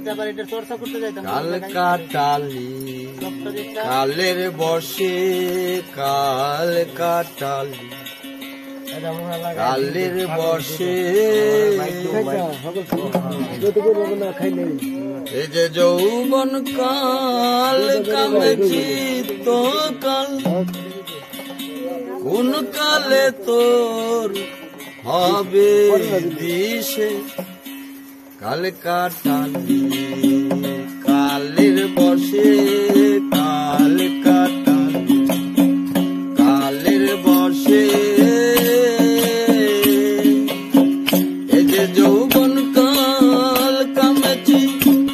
কাল কাটালি কালের বসে কাল কাটালি কালের বসে এই যে যৌবন কাল কামেছি তো কাল কোন কালে তোর হবে দিশে কাল কাটালি কালের বসে কাল কাটালি কালের বসে এই যে যৌবন কাল কামেছি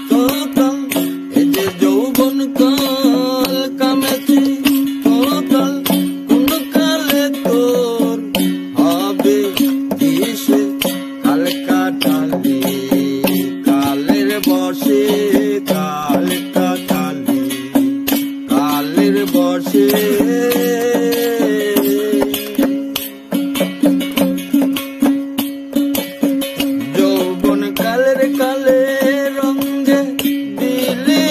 তো কাল এই যে যৌবন কাল কামেছি তো কাল কোন কালে তোর হবে দিশে কাল কাটালি কালের বসে কাল কাটালি কালের বসে যৌবন কালের কালে রঙে দিলে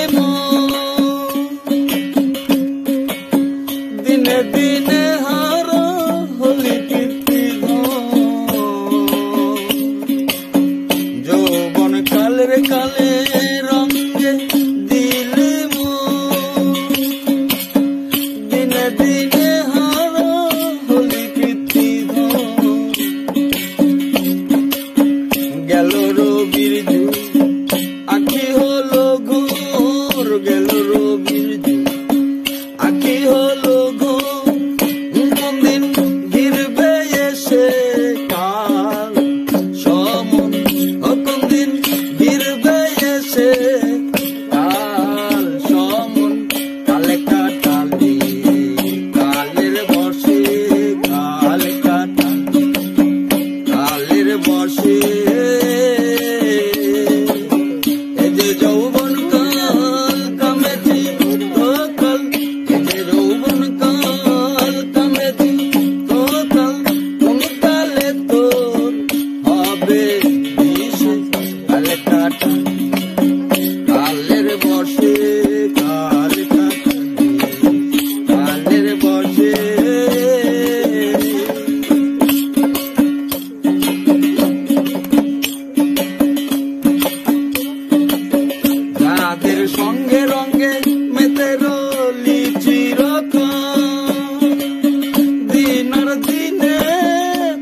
দিনে দিনে হার হলি কীর্তি যৌবন কালের কালে রঙে দিলে দিনে দিনে হার হলি কীর্তি গেল রবির যুগ আখি হলো ঘোর গেল রবির যুগ আখি হলো ঘোর কোনদিন ঘিরবে এসে কাল সমন কোনদিন ঘিরবে এসে কাল সমন কালে কাটালি কালের বসে কাল কাটালি কালের বসে এই যে যৌবন কাল কামেছি তো কাল এই যে যৌবন কাল কামেছি তো কাল কোন কালে তোর হবে দিশে কাল কাটালি কালের বসে কাল কাটালি কালের বসে যাদের সঙ্গে রঙে মেতে রলি চিরকাল দিন আর দিনে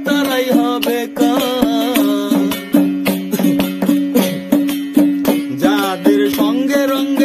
তারাই হবে কাল যাদের সঙ্গে রঙে